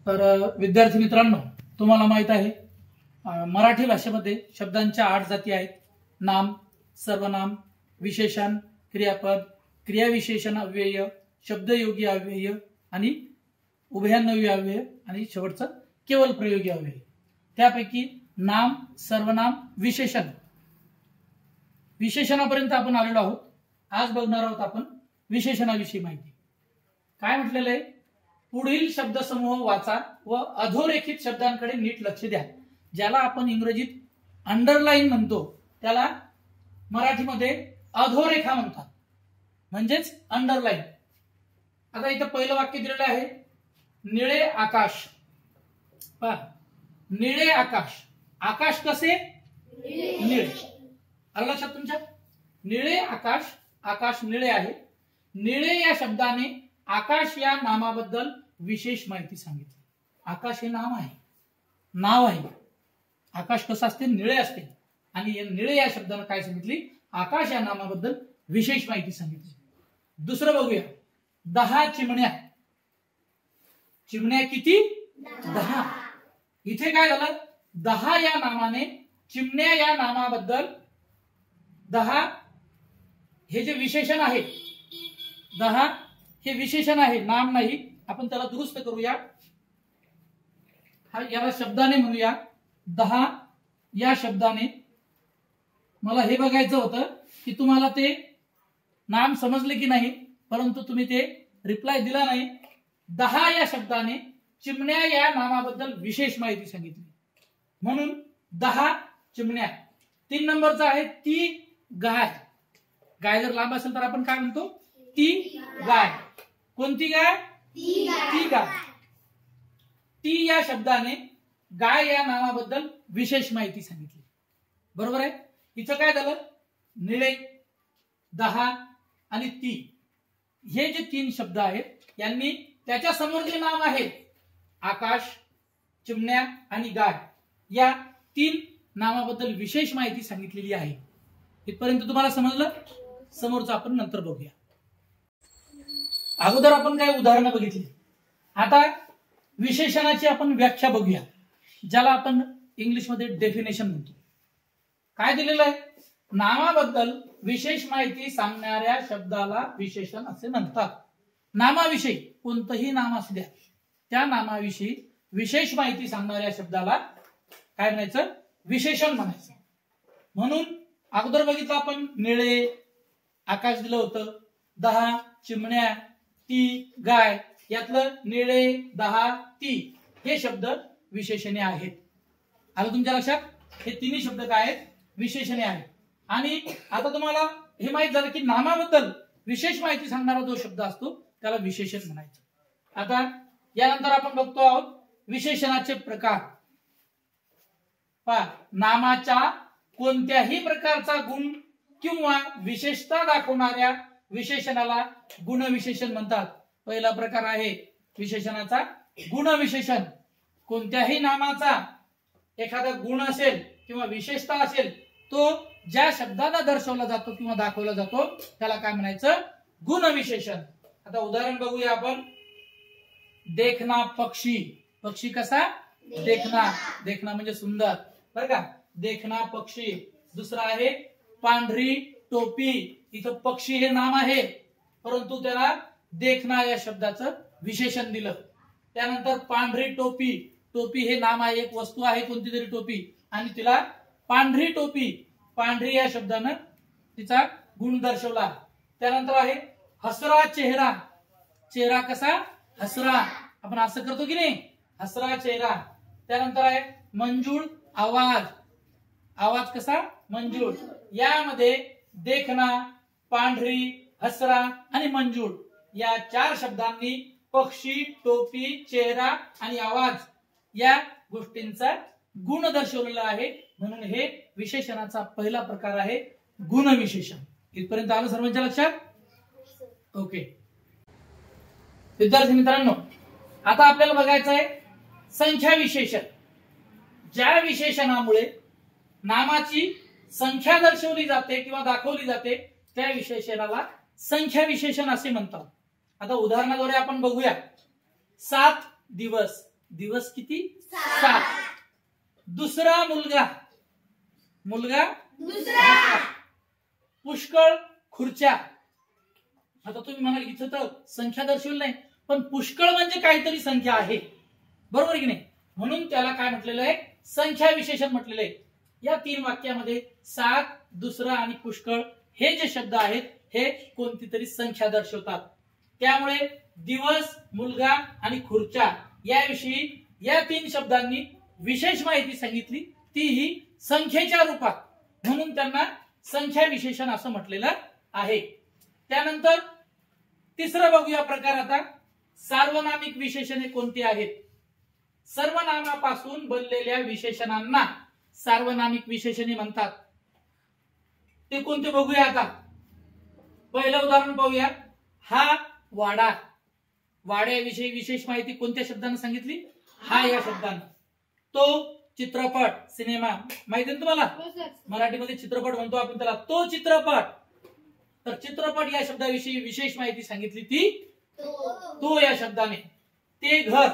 तर विद्यार्थी मित्रांनो, तुम्हाला माहित आहे मराठी भाषेमध्ये शब्दांच्या 8 जाती आहेत. नाम, सर्वनाम, विशेषण, क्रियापद, क्रियाविशेषण अव्यय, शब्दयोगी अव्यय आणि उभयान्वयी अव्यय आणि शेवटचं केवळ प्रयोगी अव्यय. त्यापैकी नाम, सर्वनाम, विशेषण, विशेषणापर्यंत आपण आलेलो आहोत. आज बघणार आहोत आपण विशेषणाविषयी माहिती. काय म्हटलेलं आहे? पुढील शब्दसमूह वाचा व अधोरेखित शब्दांकडे नीट लक्ष द्या. ज्याला आपण इंग्रजीत अंडरलाईन म्हणतो त्याला मराठीमध्ये अधोरेखा म्हणतात, म्हणजेच अंडरलाईन. आता इथं पहिलं वाक्य दिलेलं आहे, निळे आकाश. पहा, निळे आकाश. आकाश कसे? निळे. आलं लक्षात तुमच्या? निळे आकाश, आकाश निळे आहे. निळे या शब्दाने आकाश या नामाबद्दल विशेष माहिती सांगितली. आकाश हे नाम आहे, नाव आहे. आकाश कसं असते? निळे असते. आणि निळे या शब्दाने काय सांगितली? आकाश या नामाबद्दल विशेष माहिती सांगितली. दुसरं बघूया, 10 चिमण्या. चिमण्या किती? 10. इथे काय झालं? 10 या नामाने, चिमण्या या नामाबद्दल 10 हे जे विशेषण आहे, 10 हे विशेषण आहे, नाम नाही. आपण त्याला दुरुस्त करूया. याला शब्दाने म्हणूया. 10 या शब्दाने. मला हे बघायचं होतं की तुम्हाला ते नाम समजले की नाही, परंतु तुम्ही ते रिप्लाय दिला नाही. 10 या शब्दाने चिमण्या या नामाबद्दल विशेष माहिती सांगितली, म्हणून 10 चिमण्या. 3 नंबरचा आहे ती गाय. गाय जर लांब असेल तर आपण काय म्हणतो? ती गाय. कोणती गाय? ती गाय. ती या शब्दाने गाय या नामाबद्दल विशेष माहिती सांगितली. बरोबर आहे? इथं काय झालं? निळे, 10 आणि ती, हे जे 3 शब्द आहेत यांनी त्याच्या समोर जे नाम आहे आकाश, चिमण्या आणि गाय, या 3 नामाबद्दल विशेष माहिती सांगितलेली आहे. इथपर्यंत तुम्हाला समजलं? समोरचं आपण नंतर बघूया. अगोदर आपण काय उदाहरणं बघितली. आता विशेषणाची आपण व्याख्या बघूया, ज्याला आपण इंग्लिशमध्ये डेफिनेशन म्हणतो. काय दिलेलं आहे? नामाबद्दल विशेष माहिती सांगणाऱ्या शब्दाला विशेषण असे म्हणतात. नामाविषयी, कोणतंही नाम असू द्या, त्या नामाविषयी विशेष माहिती सांगणाऱ्या शब्दाला काय म्हणायचं? विशेषण म्हणायचं. म्हणून अगोदर बघितलं आपण, निळे आकाश दिलं होतं, 10 चिमण्या, ती गाय. यातलं निळे, 10, ती हे शब्द विशेषणे आहेत. आलं तुमच्या लक्षात? हे 3 शब्द काय आहेत? विशेषणे आहेत. आणि आता तुम्हाला हे माहित झालं की नामाबद्दल विशेष माहिती सांगणारा जो शब्द असतो त्याला विशेषण म्हणायचं. आता यानंतर आपण बघतो आहोत विशेषणाचे प्रकार. पहा, नामाच्या कोणत्याही प्रकारचा गुण किंवा विशेषता दाखवणाऱ्या विशेषणाला गुणविशेषण म्हणतात. पहिला प्रकार आहे विशेषणाचा गुणविशेषण. कोणत्याही नामाचा एखादा गुण असेल किंवा विशेषता असेल, तो ज्या शब्दाला दर्शवला जातो किंवा दाखवला जातो त्याला काय म्हणायचं? गुणविशेषण. आता उदाहरण बघूया आपण. देखना पक्षी. पक्षी कसा? देखना. देखना म्हणजे सुंदर, बरं का? देखना पक्षी. दुसरा आहे पांढरी टोपी. इथं पक्षी हे नाम आहे, परंतु त्याला देखना या शब्दाचं विशेषण दिलं. त्यानंतर पांढरी टोपी. टोपी हे नाम आहे, एक वस्तू आहे कोणती तरी टोपी, आणि तिला पांढरी टोपी, पांढरी या शब्दानं तिचा गुण दर्शवला. त्यानंतर आहे हसरा चेहरा. चेहरा कसा? हसरा. आपण असं करतो की नाही? हसरा चेहरा. त्यानंतर आहे मंजूळ आवाज. आवाज कसा? मंजूळ. यामध्ये देखना, पांढरी, हसरा आणि मंजूळ या 4 शब्दांनी पक्षी, टोपी, चेहरा आणि आवाज या गोष्टींचा गुण दर्शवलेला आहे. म्हणून हे विशेषणाचा पहिला प्रकार आहे गुणविशेषण. इथपर्यंत आलं सर्वांच्या लक्षात? ओके. विद्यार्थी मित्रांनो, आता आपल्याला बघायचं आहे संख्या विशेषण. ज्या विशेषणामुळे नामाची संख्या दर्शवली जाते किंवा दाखवली जाते त्या विशेषणाला संख्या विशेषण असे म्हणतात. आता उदाहरणाद्वारे आपण बघूया. 7 दिवस. दिवस किती 7. दुसरा मुलगा, मुलगा दुसरा. पुष्कळ खुर्च्या. आता तुम्ही म्हणाल इथं तर संख्या दर्शवली नाही, पण पुष्कळ म्हणजे काहीतरी संख्या आहे, बरोबर की नाही? म्हणून त्याला काय म्हटलेलं आहे? संख्या विशेषण म्हटलेलं आहे. या 3 वाक्यामध्ये 7, दुसरा आणि पुष्कळ हे जे शब्द आहेत हे कोणती तरी संख्या दर्शवतात. त्यामुळे दिवस, मुलगा आणि खुर्च्या याविषयी या 3 शब्दांनी विशेष माहिती सांगितली, तीही संख्येच्या रूपात, म्हणून त्यांना संख्या विशेषण असं म्हटलेलं आहे. त्यानंतर तिसरं बघूया प्रकार. आता सार्वनामिक विशेषणे कोणती आहेत? सर्वनामापासून बनलेल्या विशेषणांना सार्वनामिक विशेषणे म्हणतात. ते कोणते बघूया. आता पहिलं उदाहरण पाहूया. हा वाडा. वाड्याविषयी विशेष माहिती कोणत्या शब्दाने सांगितली? हा या शब्दाने. तो चित्रपट, सिनेमा, माहिती ना तुम्हाला? मराठीमध्ये चित्रपट म्हणतो आपण त्याला. तो चित्रपट. तर चित्रपट या शब्दाविषयी विशेष माहिती सांगितली ती तो या शब्दाने. ते घर.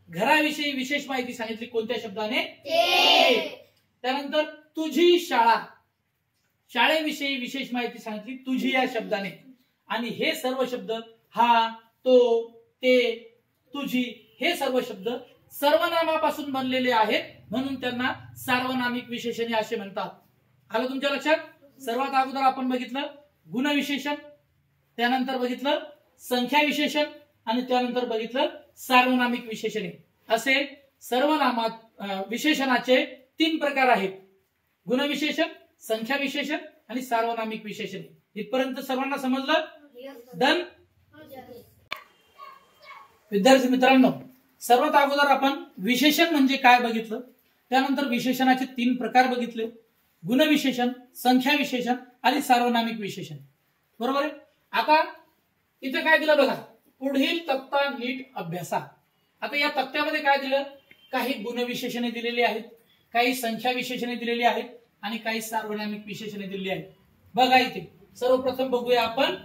घराविषयी विशेष माहिती सांगितली कोणत्या शब्दाने? ते. त्यानंतर तुझी शाळा. शाळेविषयी विशेष माहिती सांगितली तुझी या शब्दाने. आणि हे सर्व शब्द, हा, तो, ते, तुझी, हे सर्व शब्द सर्वनामापासून बनलेले आहेत, म्हणून त्यांना सार्वनामिक विशेषणे असे म्हणतात. आलं तुमच्या लक्षात? सर्वात अगोदर आपण बघितलं गुणविशेषण, त्यानंतर बघितलं संख्या विशेषण आणि त्यानंतर बघितलं सार्वनामिक विशेषणे. असे सर्वनामात विशेषणाचे 3 प्रकार आहेत: गुणविशेषण, संख्या विशेषण आणि सार्वनामिक विशेषणे. इथपर्यंत सर्वांना समजलं? डन. विद्यार्थी मित्रांनो, सर्वात अगोदर आपण विशेषण म्हणजे काय बघितलं, त्यानंतर विशेषणाचे 3 प्रकार बघितले: गुणविशेषण, संख्या विशेषण आणि सार्वनामिक विशेषण. बरोबर आहे? आता इथे काय दिलं बघा, पुढील तक्ता नीट अभ्यासा. आता या तक्त्यामध्ये काय दिलं? काही गुणविशेषणे दिलेली आहेत, काही संख्या विशेषणे दिलेली आहेत आणि काही सार्वनामिक विशेषणे दिलेली आहेत. बघा इथे सर्वप्रथम बघूया आपण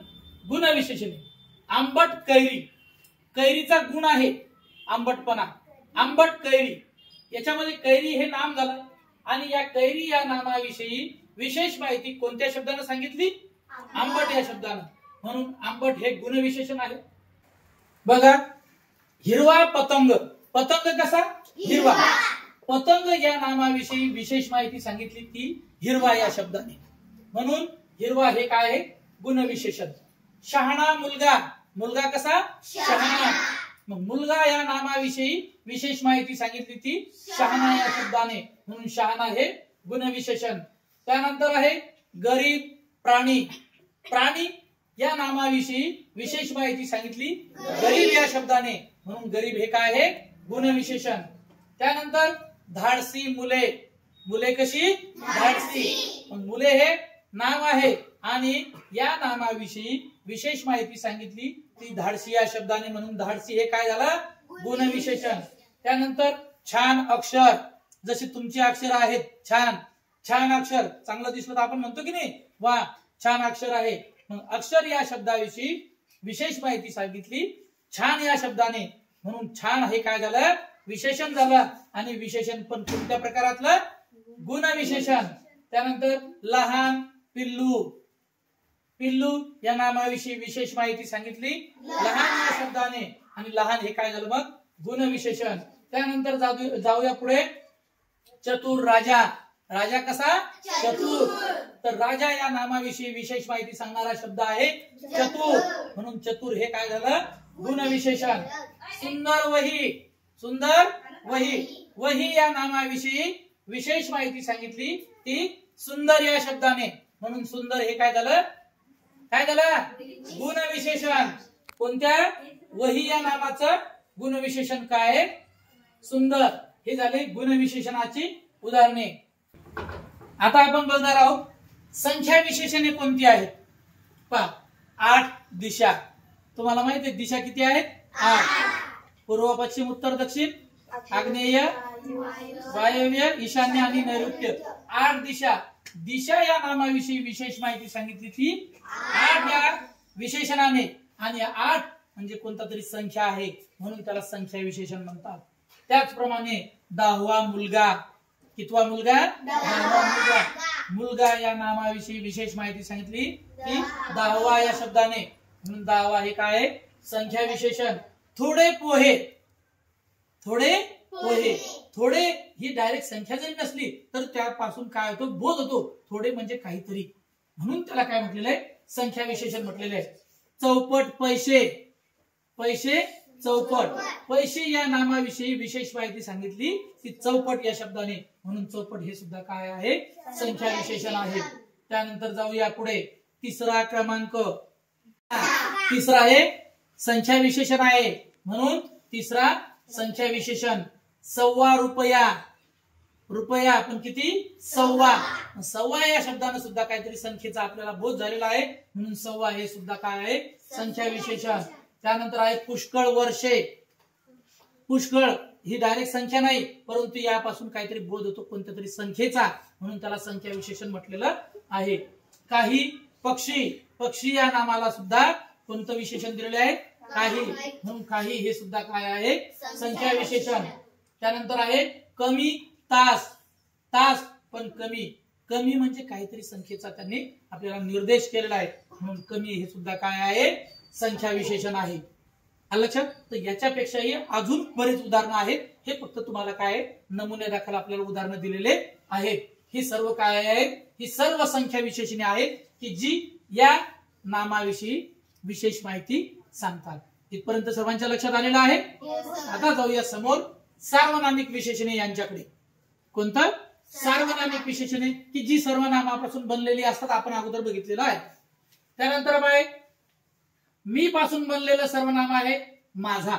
गुणविशेषणे. आंबट कैरी. कैरीचा गुण आहे आंबटपणा. आंबट कैरी, याच्यामध्ये कैरी हे नाम झालं आणि या कैरी या नामाविषयी विशेष माहिती कोणत्या शब्दाने सांगितली? आंबट या शब्दाने. म्हणून आंबट हे गुणविशेषण आहे. बघा, हिरवा पतंग. पतंग कसा? हिरवा. पतंग या नामाविषयी विशेष माहिती सांगितली ती हिरवा या शब्दाने, म्हणून हिरवा हे काय आहे? गुणविशेषण. शहाणा मुलगा. मुलगा कसा? शहाणा. मग मुलगा या नामाविषयी विशेष माहिती सांगितली ती शहाणा या शब्दाने, म्हणून शहाणा हे गुणविशेषण. त्यानंतर आहे गरीब प्राणी. प्राणी या नामाविषयी विशेष माहिती सांगितली गरीब या शब्दाने, म्हणून गरीब हे काय आहे? गुणविशेषण. त्यानंतर धाडसी मुले. मुले कशी? धाडसी. मुले हे नाव आहे आणि या नामाविषयी विशेष माहिती सांगितली ती धाडसी या शब्दाने, म्हणून धाडसी हे काय झालं? गुणविशेषण. त्यानंतर छान अक्षर. जसे तुमची अक्षर आहेत छान. छान अक्षर चांगलं दिसलं तर आपण म्हणतो की नाही, वा छान अक्षर आहे. मग अक्षर या शब्दाविषयी विशेष माहिती सांगितली छान या शब्दाने, म्हणून छान हे काय झालं? विशेषण झालं. आणि विशेषण पण कोणत्या प्रकारातलं? गुणविशेषण. त्यानंतर लहान पिल्लू. पिल्लू या नामाविषयी विशेष माहिती सांगितली लहान या शब्दाने, आणि लहान हे काय झालं? मग गुणविशेषण. त्यानंतर जाऊया पुढे. चतुर. राजा. राजा कसा? चतुर. तर राजा या नामाविषयी विशेष माहिती सांगणारा शब्द आहे चतुर, म्हणून चतुर हे काय झालं? गुणविशेषण. सुंदर वही. सुंदर वही. वही या नामाविषयी विशेष माहिती सांगितली ती सुंदर या शब्दाने, म्हणून सुंदर हे काय झालं? काय झालं? गुणविशेषण. कोणत्या? वही या नामाचं गुणविशेषण काय आहे? सुंदर. हे झाले गुणविशेषणाची उदाहरणे. आता आपण बघणार आहोत संख्या विशेषणे कोणती आहेत. पहा, 8 दिशा. तुम्हाला माहिती आहे दिशा किती आहेत? 8. पूर्व, पश्चिम, उत्तर, दक्षिण, आग्नेय, वायव्य, ईशान्य आणि नैऋत्य. 8 दिशा. दिशा या नामाविषयी विशेष माहिती सांगितली ती 8 या विशेषणाने, आणि 8 म्हणजे कोणता तरी संख्या आहे, म्हणून त्याला संख्या विशेषण म्हणतात. त्याचप्रमाणे 10वा मुलगा, कितवा मुलगा? 10वा मुलगा. मुलगा या नामाविषयी विशेष माहिती सांगितली की 10वा या शब्दाने, म्हणून 10वा हे काय आहे? संख्या विशेषण. थोडे पोहे, थोडे पोहे. थोडे ही डायरेक्ट संख्या जरी नसली तर त्यापासून काय होतो? बोध होतो. थोडे म्हणजे काहीतरी, म्हणून त्याला काय म्हटलेलं आहे? संख्या विशेषण म्हटलेलं आहे. चौपट पैसे, पैसे चौपट. पैसे या नामाविषयी विशेष माहिती सांगितली की चौपट या शब्दाने, म्हणून चौपट हे सुद्धा काय आहे? संख्या विशेषण आहे. त्यानंतर जाऊया पुढे. तिसरा क्रमांक, तिसरा हे संख्या विशेषण आहे, म्हणून तिसरा संख्या विशेषण. 1.25 रुपया. रुपया पण किती? 1.25. 1.25 या शब्दाने सुद्धा काहीतरी संख्येचा आपल्याला बोध झालेला आहे, म्हणून 1.25 हे सुद्धा काय आहे? संख्या विशेषण. त्यानंतर आहे पुष्कळ वर्षे. पुष्कळ ही डायरेक्ट संख्या नाही, परंतु यापासून काहीतरी बोध होतो कोणत्या तरी संख्येचा, म्हणून त्याला संख्या विशेषण म्हटलेलं आहे. काही पक्षी. पक्षी या नामाला सुद्धा कोणतं विशेषण दिलेले आहे? काही, म्हणून काही हे सुद्धा काय आहे? संख्या विशेषण. त्यानंतर आहे कमी तास. तास पण कमी. कमी म्हणजे काहीतरी संख्येचा त्यांनी आपल्याला निर्देश केलेला आहे, म्हणून कमी हे सुद्धा काय आहे? संख्या विशेषण आहे. आलं लक्षात? तर याच्यापेक्षाही अजून बरेच उदाहरणं आहेत, हे फक्त तुम्हाला काय नमुने दाखल आपल्याला उदाहरणं दिलेले आहेत. ही सर्व काय आहेत? ही सर्व संख्या विशेषणे आहेत की जी या नामाविषयी विशेष माहिती सांगतात. इथपर्यंत सर्वांच्या लक्षात आलेलं आहे? आता जाऊया समोर सार्वनामिक विशेषणे यांच्याकडे. कोणतं? सार्वनामिक विशेषणे की जी सर्वनामापासून बनलेली असतात, आपण अगोदर बघितलेलं आहे. त्यानंतर बाय मी पासून बनलेलं सर्वनाम आहे माझा.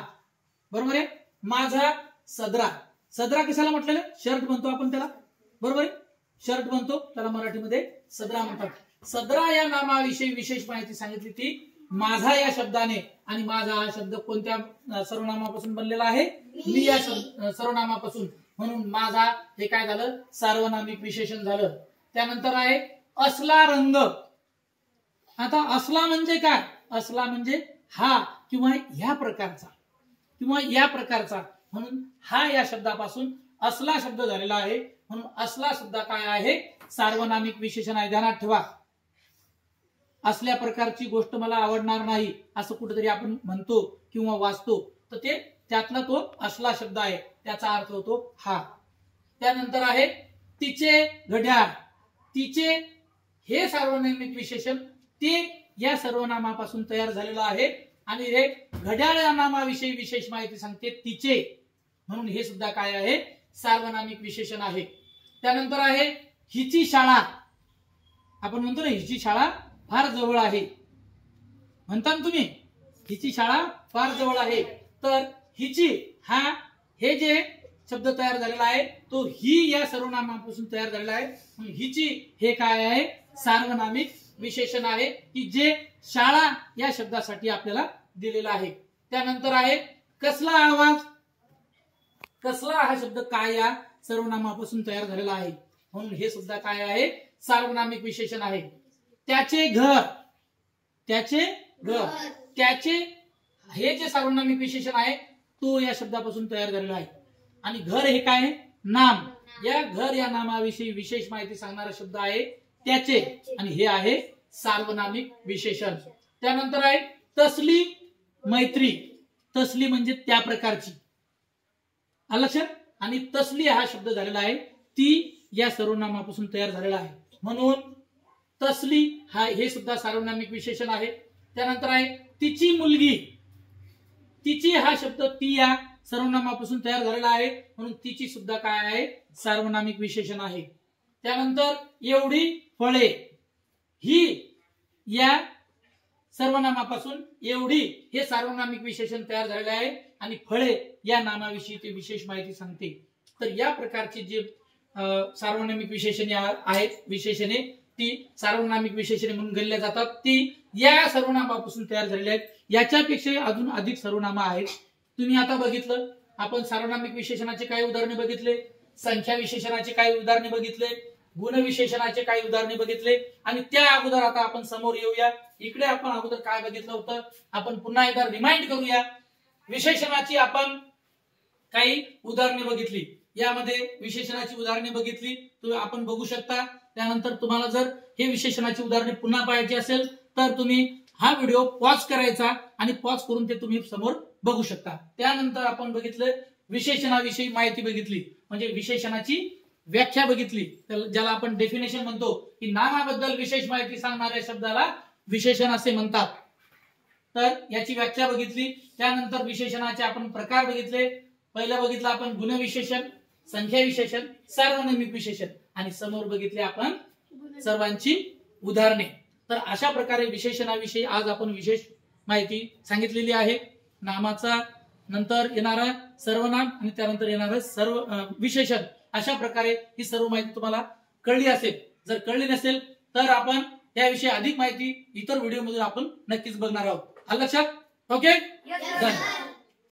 बरोबर आहे? माझा सदरा. सदरा कशाला म्हटलेलं? शर्ट म्हणतो आपण त्याला, बरोबर आहे? शर्ट म्हणतो त्याला मराठीमध्ये सदरा म्हणतात. सदरा या नामाविषयी विशेष माहिती सांगितली ती माझा या शब्दाने, आणि माझा हा शब्द कोणत्या सर्वनामापासून बनलेला आहे? मी या सर्वनामापासून, म्हणून माझा हे काय झालं? सार्वनामिक विशेषण झालं. त्यानंतर आहे असला रंग. आता असला म्हणजे काय? असला म्हणजे हा किंवा ह्या प्रकारचा किंवा या प्रकारचा, म्हणून हा या शब्दापासून असला शब्द झालेला आहे, म्हणून असला सुद्धा काय आहे? सार्वनामिक विशेषण आहे. ध्यानात ठेवा. असल्या प्रकारची गोष्ट मला आवडणार नाही असं कुठेतरी आपण म्हणतो किंवा वाचतो, तर ते त्यातला तो असला शब्द आहे, त्याचा अर्थ होतो हा. त्यानंतर आहे तिचे घड्याळ. तिचे हे सार्वनामिक विशेषण ते या सर्वनामापासून तयार झालेलं आहे, आणि हे घड्याळ या नामाविषयी विशेष माहिती सांगते तिचे, म्हणून हे सुद्धा काय आहे? सार्वनामिक विशेषण आहे. त्यानंतर आहे हिची शाळा. आपण म्हणतो ना हिची शाळा फार जवळ आहे, म्हणता ना तुम्ही? हिची शाळा फार जवळ आहे. तर हिची हा हे जे शब्द तयार झालेला आहे तो ही या सर्वनामापासून तयार झालेला आहे, म्हणून हिची हे काय आहे? सार्वनामिक विशेषण आहे की जे शाळा या शब्दासाठी आपल्याला दिलेला आहे. त्यानंतर आहे कसला आवाज. कसला हा शब्द काय या सर्वनामापासून तयार झालेला आहे, म्हणून हे सुद्धा काय आहे? सार्वनामिक विशेषण आहे. त्याचे घर. त्याचे घर. त्याचे हे जे सार्वनामिक विशेषण आहे तो या शब्दापासून तयार झालेला आहे, आणि घर हे काय आहे? नाम. या घर या नामाविषयी विशेष माहिती सांगणारा शब्द आहे त्याचे, आणि हे आहे सार्वनामिक विशेषण. त्यानंतर आहे तसली मैत्री. तसली म्हणजे त्या प्रकारची. आलं लक्षात? आणि तसली हा शब्द झालेला आहे ती या सर्वनामापासून तयार झालेला आहे, म्हणून तसली हा हे सुद्धा सार्वनामिक विशेषण आहे. त्यानंतर आहे तिची मुलगी. तिची हा शब्द ती या सर्वनामापासून तयार झालेला आहे, म्हणून तिची सुद्धा काय आहे? सार्वनामिक विशेषण आहे. त्यानंतर एवढी फळे. ही या सर्वनामापासून एवढी हे सार्वनामिक विशेषण तयार झालेले आहे, आणि फळे या नामाविषयी ते विशेष माहिती सांगते. तर या प्रकारची जे सार्वनामिक विशेषणे आहेत, विशेषणे ती सार्वनामिक विशेषणे म्हणून गणल्या जातात, ती या सर्वनामापासून तयार झालेली आहेत. याच्यापेक्षा अजून अधिक सर्वनाम आहेत. तुम्ही आता बघितलं, आपण सार्वनामिक विशेषणाचे काही उदाहरणे बघितले, संख्या विशेषणाचे काही उदाहरणे बघितले, गुण विशेषणाचे काही उदाहरणे बघितले, आणि त्या अगोदर आता आपण समोर येऊया. इकडे आपण अगोदर काय बघितलं होतं आपण पुन्हा एकदा रिमाइंड करूया. विशेषणाची आपण काही उदाहरणे बघितली, यामध्ये विशेषणाची उदाहरणे बघितली, आपण बघू शकता. त्यानंतर तुम्हाला जर हे विशेषणाची उदाहरणे पुन्हा पाहायची असेल तर तुम्ही हा व्हिडिओ पॉज करायचा आणि पॉज करून ते तुम्ही समोर बघू शकता. त्यानंतर आपण बघितलं विशेषणाविषयी माहिती बघितली, म्हणजे विशेषणाची व्याख्या बघितली, ज्याला आपण डेफिनेशन म्हणतो की नामाबद्दल विशेष माहिती सांगणाऱ्या शब्दाला विशेषण असे म्हणतात. तर याची व्याख्या बघितली. त्यानंतर विशेषणाचे आपण प्रकार बघितले. पहिलं बघितलं आपण गुणविशेषण, संख्या विशेषण, सार्वनामिक विशेषण आणि समोर बघितले आपण सर्वांची उदाहरणे. तर अशा प्रकारे विशेषणाविषयी आज आपण विशेष माहिती सांगितलेली आहे. नामाचा नंतर येणारा सर्वनाम आणि त्यानंतर येणारं सर्व विशेषण, अशा प्रकारे ही सर्व माहिती तुम्हाला कळली असेल. जर कळली नसेल तर आपण त्याविषयी अधिक माहिती इतर व्हिडिओ मध्ये आपण नक्कीच बघणार आहोत. आलं लक्षात? ओके, धन्यवाद.